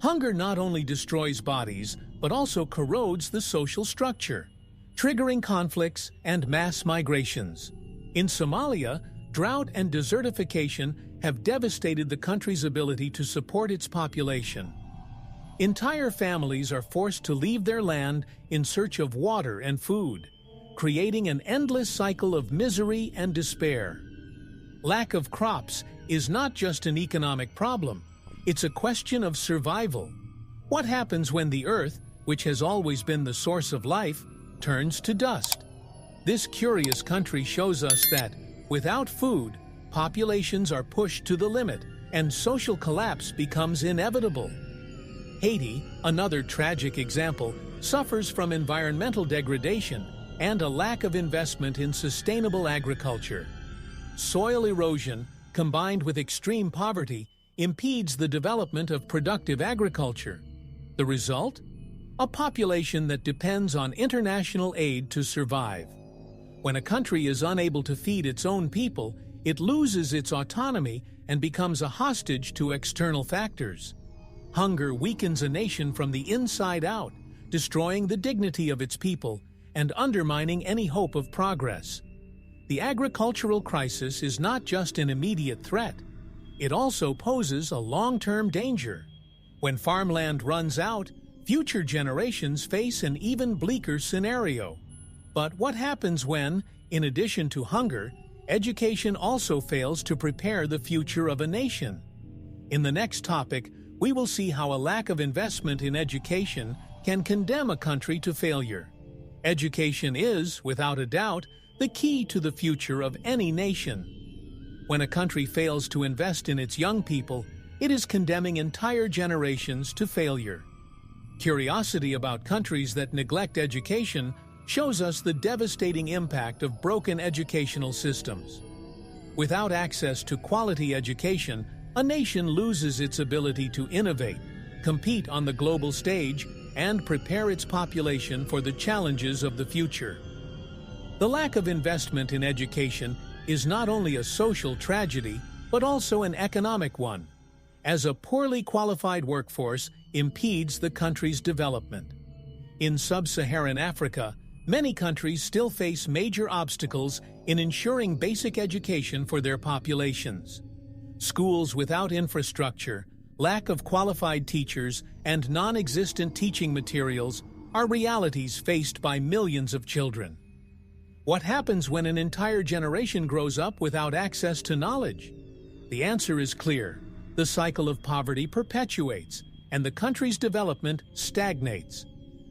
S1: Hunger not only destroys bodies, but also corrodes the social structure, triggering conflicts and mass migrations. In Somalia, drought and desertification have devastated the country's ability to support its population. Entire families are forced to leave their land in search of water and food, creating an endless cycle of misery and despair. Lack of crops is not just an economic problem, it's a question of survival. What happens when the earth, which has always been the source of life, turns to dust? This curious country shows us that, without food, populations are pushed to the limit, and social collapse becomes inevitable. Haiti, another tragic example, suffers from environmental degradation and a lack of investment in sustainable agriculture. Soil erosion, combined with extreme poverty, impedes the development of productive agriculture. The result? A population that depends on international aid to survive. When a country is unable to feed its own people, it loses its autonomy and becomes a hostage to external factors. Hunger weakens a nation from the inside out, destroying the dignity of its people and undermining any hope of progress. The agricultural crisis is not just an immediate threat, it also poses a long-term danger. When farmland runs out, future generations face an even bleaker scenario. But what happens when, in addition to hunger, education also fails to prepare the future of a nation? In the next topic, we will see how a lack of investment in education can condemn a country to failure. Education is, without a doubt, the key to the future of any nation. When a country fails to invest in its young people, it is condemning entire generations to failure. Curiosity about countries that neglect education shows us the devastating impact of broken educational systems. Without access to quality education, a nation loses its ability to innovate, compete on the global stage, and prepare its population for the challenges of the future. The lack of investment in education is not only a social tragedy, but also an economic one, as a poorly qualified workforce impedes the country's development. In sub-Saharan Africa, many countries still face major obstacles in ensuring basic education for their populations. Schools without infrastructure, lack of qualified teachers, and non-existent teaching materials are realities faced by millions of children. What happens when an entire generation grows up without access to knowledge? The answer is clear. The cycle of poverty perpetuates, and the country's development stagnates.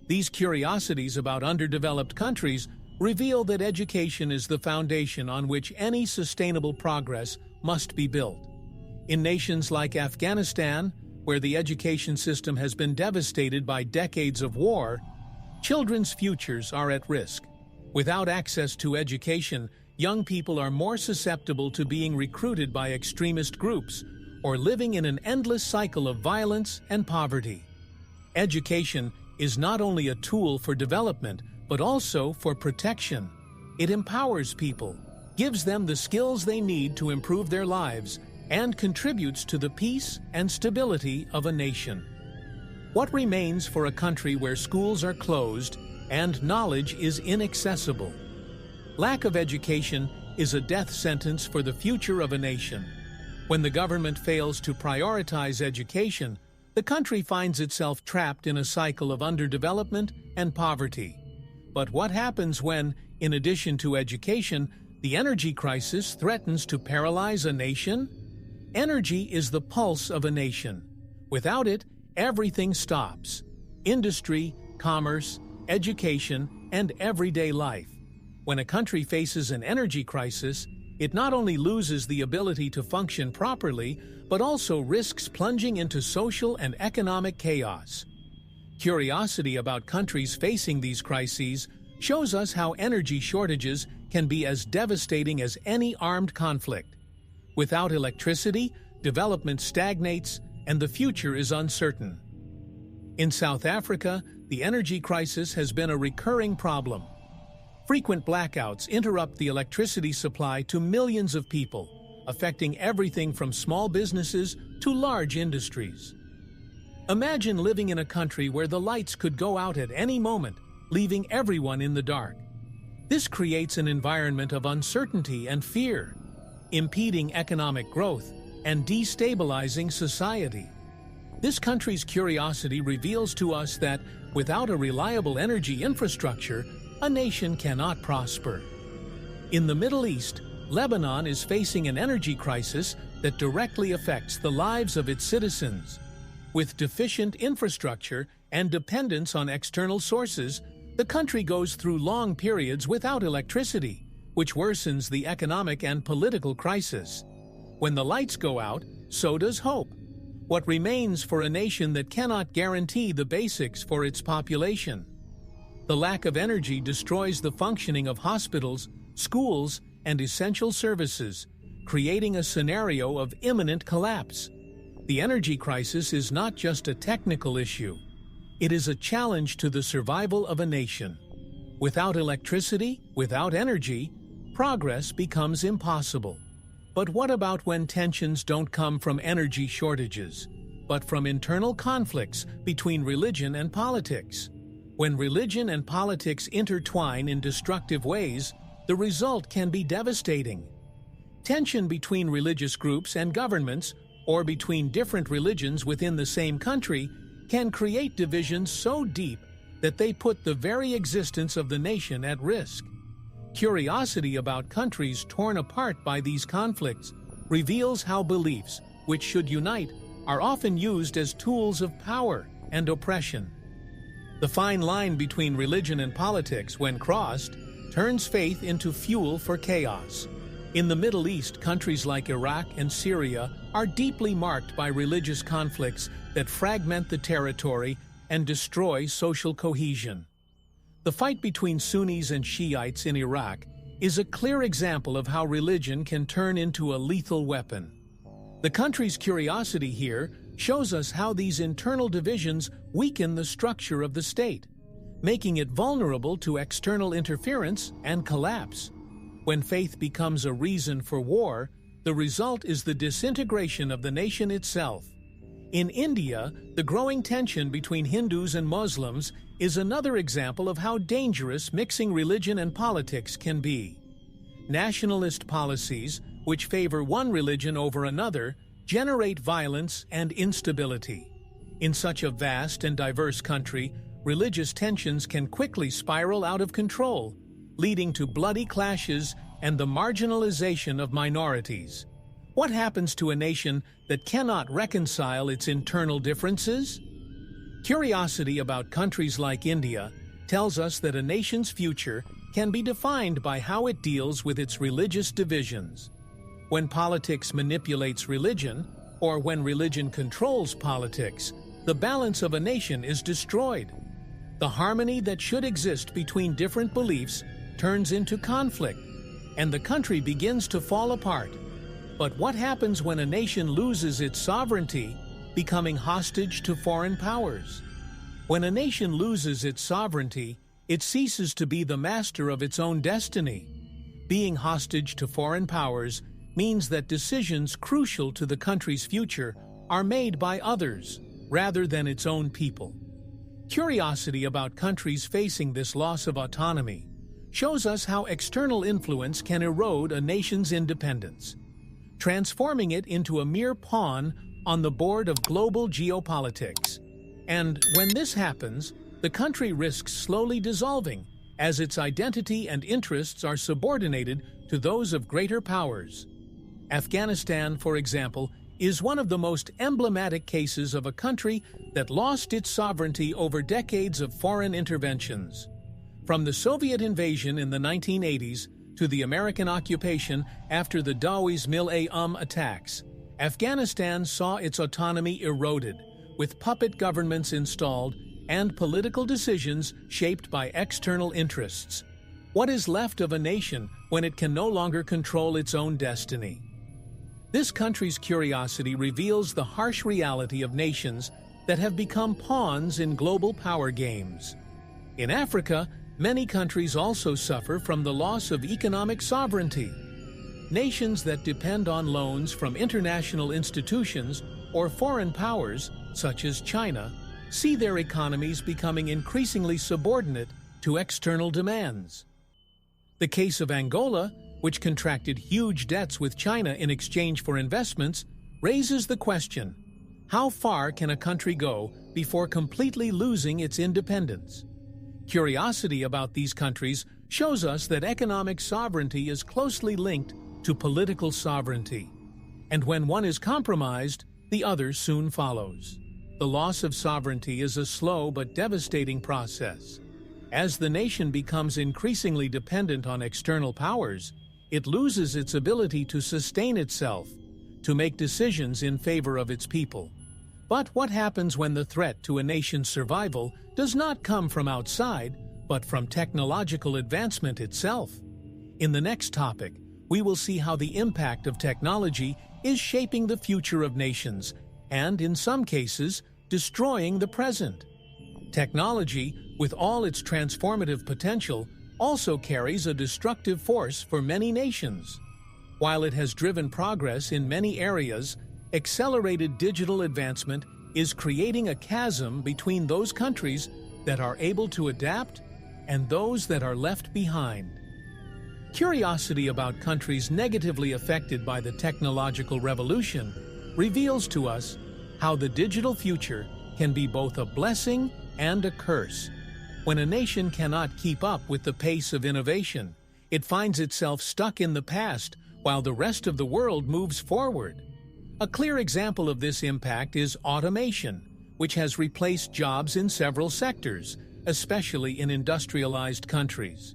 S1: These curiosities about underdeveloped countries reveal that education is the foundation on which any sustainable progress must be built. In nations like Afghanistan, where the education system has been devastated by decades of war, children's futures are at risk. Without access to education, young people are more susceptible to being recruited by extremist groups or living in an endless cycle of violence and poverty. Education is not only a tool for development, but also for protection. It empowers people, gives them the skills they need to improve their lives, and contributes to the peace and stability of a nation. What remains for a country where schools are closed and knowledge is inaccessible? Lack of education is a death sentence for the future of a nation. When the government fails to prioritize education, the country finds itself trapped in a cycle of underdevelopment and poverty. But what happens when, in addition to education, the energy crisis threatens to paralyze a nation? Energy is the pulse of a nation. Without it, everything stops: industry, commerce, education, and everyday life. When a country faces an energy crisis, it not only loses the ability to function properly, but also risks plunging into social and economic chaos. Curiosity about countries facing these crises shows us how energy shortages can be as devastating as any armed conflict. Without electricity, development stagnates, and the future is uncertain. In South Africa, the energy crisis has been a recurring problem. Frequent blackouts interrupt the electricity supply to millions of people, affecting everything from small businesses to large industries. Imagine living in a country where the lights could go out at any moment, leaving everyone in the dark. This creates an environment of uncertainty and fear, impeding economic growth and destabilizing society. This country's curiosity reveals to us that, without a reliable energy infrastructure, a nation cannot prosper. In the Middle East, Lebanon is facing an energy crisis that directly affects the lives of its citizens. With deficient infrastructure and dependence on external sources, the country goes through long periods without electricity, which worsens the economic and political crisis. When the lights go out, so does hope. What remains for a nation that cannot guarantee the basics for its population? The lack of energy destroys the functioning of hospitals, schools, and essential services, creating a scenario of imminent collapse. The energy crisis is not just a technical issue. It is a challenge to the survival of a nation. Without electricity, without energy, progress becomes impossible. But what about when tensions don't come from energy shortages, but from internal conflicts between religion and politics? When religion and politics intertwine in destructive ways, the result can be devastating. Tension between religious groups and governments, or between different religions within the same country, can create divisions so deep that they put the very existence of the nation at risk. Curiosity about countries torn apart by these conflicts reveals how beliefs, which should unite, are often used as tools of power and oppression. The fine line between religion and politics, when crossed, turns faith into fuel for chaos. In the Middle East, countries like Iraq and Syria are deeply marked by religious conflicts that fragment the territory and destroy social cohesion. The fight between Sunnis and Shiites in Iraq is a clear example of how religion can turn into a lethal weapon. The country's curiosity here shows us how these internal divisions weaken the structure of the state, making it vulnerable to external interference and collapse. When faith becomes a reason for war, the result is the disintegration of the nation itself. In India, the growing tension between Hindus and Muslims is another example of how dangerous mixing religion and politics can be. Nationalist policies, which favor one religion over another, generate violence and instability. In such a vast and diverse country, religious tensions can quickly spiral out of control, leading to bloody clashes and the marginalization of minorities. What happens to a nation that cannot reconcile its internal differences? Curiosity about countries like India tells us that a nation's future can be defined by how it deals with its religious divisions. When politics manipulates religion, or when religion controls politics, the balance of a nation is destroyed. The harmony that should exist between different beliefs turns into conflict, and the country begins to fall apart. But what happens when a nation loses its sovereignty, becoming hostage to foreign powers? When a nation loses its sovereignty, it ceases to be the master of its own destiny. Being hostage to foreign powers means that decisions crucial to the country's future are made by others, rather than its own people. Curiosity about countries facing this loss of autonomy shows us how external influence can erode a nation's independence, transforming it into a mere pawn on the board of global geopolitics. And when this happens, the country risks slowly dissolving as its identity and interests are subordinated to those of greater powers. Afghanistan, for example, is one of the most emblematic cases of a country that lost its sovereignty over decades of foreign interventions. From the Soviet invasion in the 1980s to the American occupation after the Dawi's Mil-e attacks, Afghanistan saw its autonomy eroded, with puppet governments installed and political decisions shaped by external interests. What is left of a nation when it can no longer control its own destiny? This country's curiosity reveals the harsh reality of nations that have become pawns in global power games. In Africa, many countries also suffer from the loss of economic sovereignty. Nations that depend on loans from international institutions or foreign powers, such as China, see their economies becoming increasingly subordinate to external demands. The case of Angola, which contracted huge debts with China in exchange for investments, raises the question: how far can a country go before completely losing its independence? Curiosity about these countries shows us that economic sovereignty is closely linked to political sovereignty, and when one is compromised, the other soon follows. The loss of sovereignty is a slow but devastating process. As the nation becomes increasingly dependent on external powers, it loses its ability to sustain itself, to make decisions in favor of its people. But what happens when the threat to a nation's survival does not come from outside, but from technological advancement itself? In the next topic, we will see how the impact of technology is shaping the future of nations, and in some cases, destroying the present. Technology, with all its transformative potential, also carries a destructive force for many nations. While it has driven progress in many areas, accelerated digital advancement is creating a chasm between those countries that are able to adapt and those that are left behind. Curiosity about countries negatively affected by the technological revolution reveals to us how the digital future can be both a blessing and a curse. When a nation cannot keep up with the pace of innovation, it finds itself stuck in the past while the rest of the world moves forward. A clear example of this impact is automation, which has replaced jobs in several sectors, especially in industrialized countries.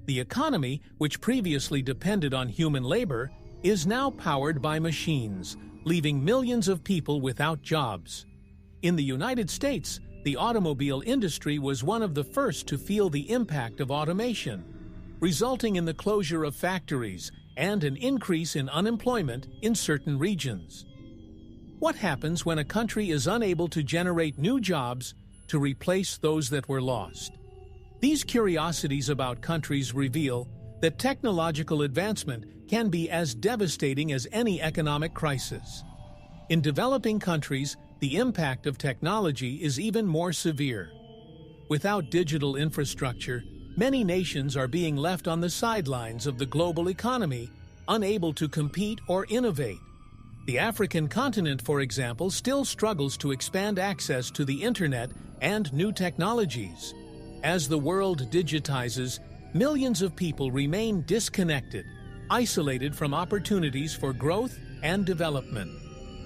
S1: The economy, which previously depended on human labor, is now powered by machines, leaving millions of people without jobs. In the United States, the automobile industry was one of the first to feel the impact of automation, resulting in the closure of factories and an increase in unemployment in certain regions. What happens when a country is unable to generate new jobs to replace those that were lost? These curiosities about countries reveal that technological advancement can be as devastating as any economic crisis. In developing countries, the impact of technology is even more severe. Without digital infrastructure, many nations are being left on the sidelines of the global economy, unable to compete or innovate. The African continent, for example, still struggles to expand access to the internet and new technologies. As the world digitizes, millions of people remain disconnected, isolated from opportunities for growth and development.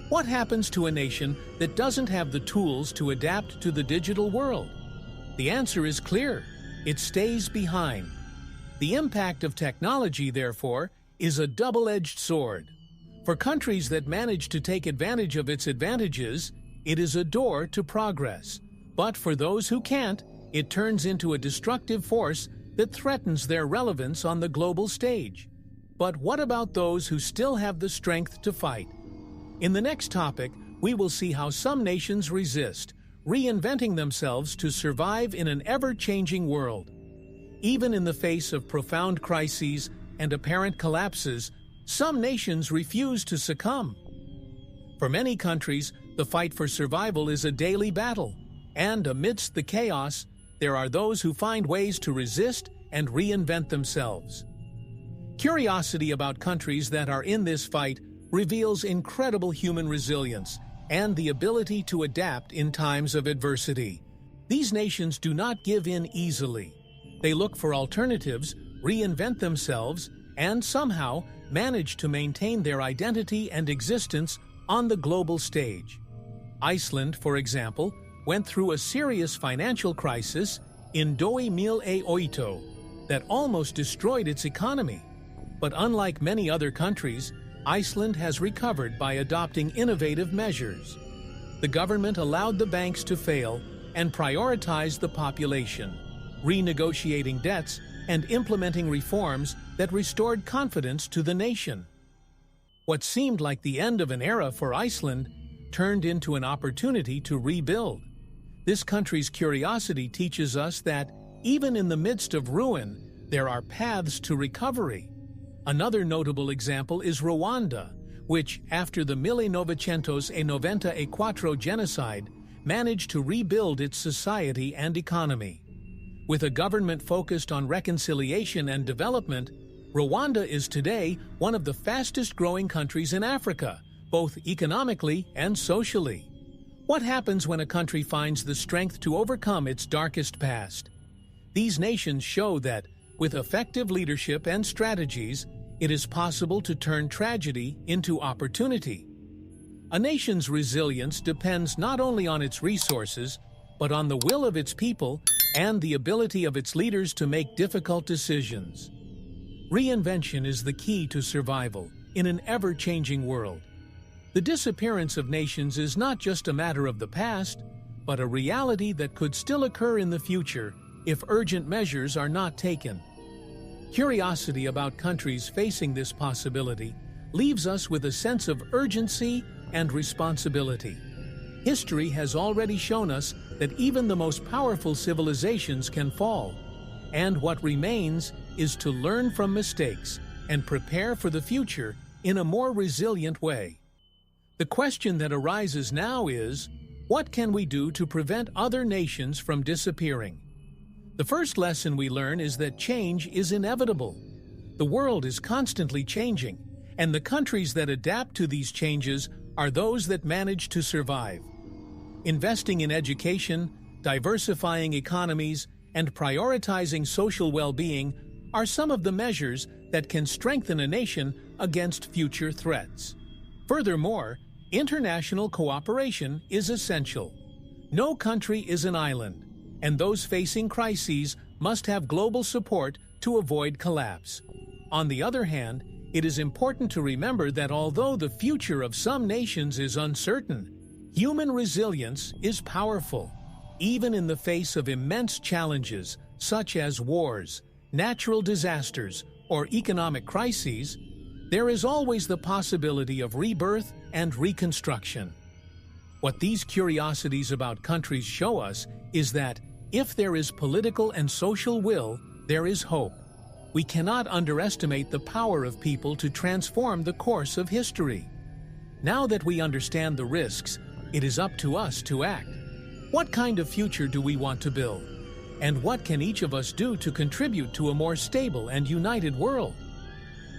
S1: What happens to a nation that doesn't have the tools to adapt to the digital world? The answer is clear: it stays behind. The impact of technology, therefore, is a double-edged sword. For countries that manage to take advantage of its advantages, it is a door to progress. But for those who can't, it turns into a destructive force that threatens their relevance on the global stage. But what about those who still have the strength to fight? In the next topic, we will see how some nations resist, reinventing themselves to survive in an ever-changing world. Even in the face of profound crises and apparent collapses, some nations refuse to succumb. For many countries, the fight for survival is a daily battle, and amidst the chaos, there are those who find ways to resist and reinvent themselves. Curiosity about countries that are in this fight reveals incredible human resilience and the ability to adapt in times of adversity. These nations do not give in easily. They look for alternatives, reinvent themselves, and somehow manage to maintain their identity and existence on the global stage. Iceland, for example, went through a serious financial crisis in 2008 that almost destroyed its economy. But unlike many other countries, Iceland has recovered by adopting innovative measures. The government allowed the banks to fail and prioritized the population, renegotiating debts and implementing reforms that restored confidence to the nation. What seemed like the end of an era for Iceland turned into an opportunity to rebuild. This country's curiosity teaches us that, even in the midst of ruin, there are paths to recovery. Another notable example is Rwanda, which, after the 1994 genocide, managed to rebuild its society and economy. With a government focused on reconciliation and development, Rwanda is today one of the fastest-growing countries in Africa, both economically and socially. What happens when a country finds the strength to overcome its darkest past? These nations show that, with effective leadership and strategies, it is possible to turn tragedy into opportunity. A nation's resilience depends not only on its resources, but on the will of its people and the ability of its leaders to make difficult decisions. Reinvention is the key to survival in an ever-changing world. The disappearance of nations is not just a matter of the past, but a reality that could still occur in the future if urgent measures are not taken. Curiosity about countries facing this possibility leaves us with a sense of urgency and responsibility. History has already shown us that even the most powerful civilizations can fall, and what remains is to learn from mistakes and prepare for the future in a more resilient way. The question that arises now is, what can we do to prevent other nations from disappearing? The first lesson we learn is that change is inevitable. The world is constantly changing, and the countries that adapt to these changes are those that manage to survive. Investing in education, diversifying economies, and prioritizing social well-being are some of the measures that can strengthen a nation against future threats. Furthermore, international cooperation is essential. No country is an island, and those facing crises must have global support to avoid collapse. On the other hand, it is important to remember that although the future of some nations is uncertain, human resilience is powerful. Even in the face of immense challenges such as wars, natural disasters, or economic crises, there is always the possibility of rebirth and reconstruction. What these curiosities about countries show us is that if there is political and social will, there is hope. We cannot underestimate the power of people to transform the course of history. Now that we understand the risks, it is up to us to act. What kind of future do we want to build? And what can each of us do to contribute to a more stable and united world?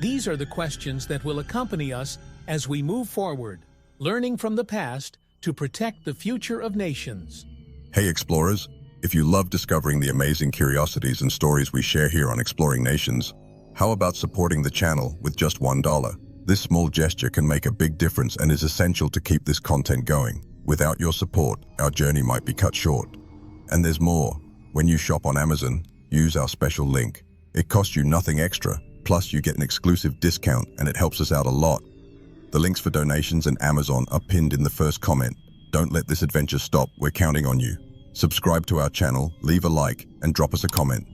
S1: These are the questions that will accompany us as we move forward, learning from the past to protect the future of nations.
S2: Hey explorers, if you love discovering the amazing curiosities and stories we share here on Exploring Nations, how about supporting the channel with just $1? This small gesture can make a big difference and is essential to keep this content going. Without your support, our journey might be cut short. And there's more. When you shop on Amazon, use our special link. It costs you nothing extra, plus you get an exclusive discount and it helps us out a lot. The links for donations and Amazon are pinned in the first comment. Don't let this adventure stop, we're counting on you. Subscribe to our channel, leave a like, and drop us a comment.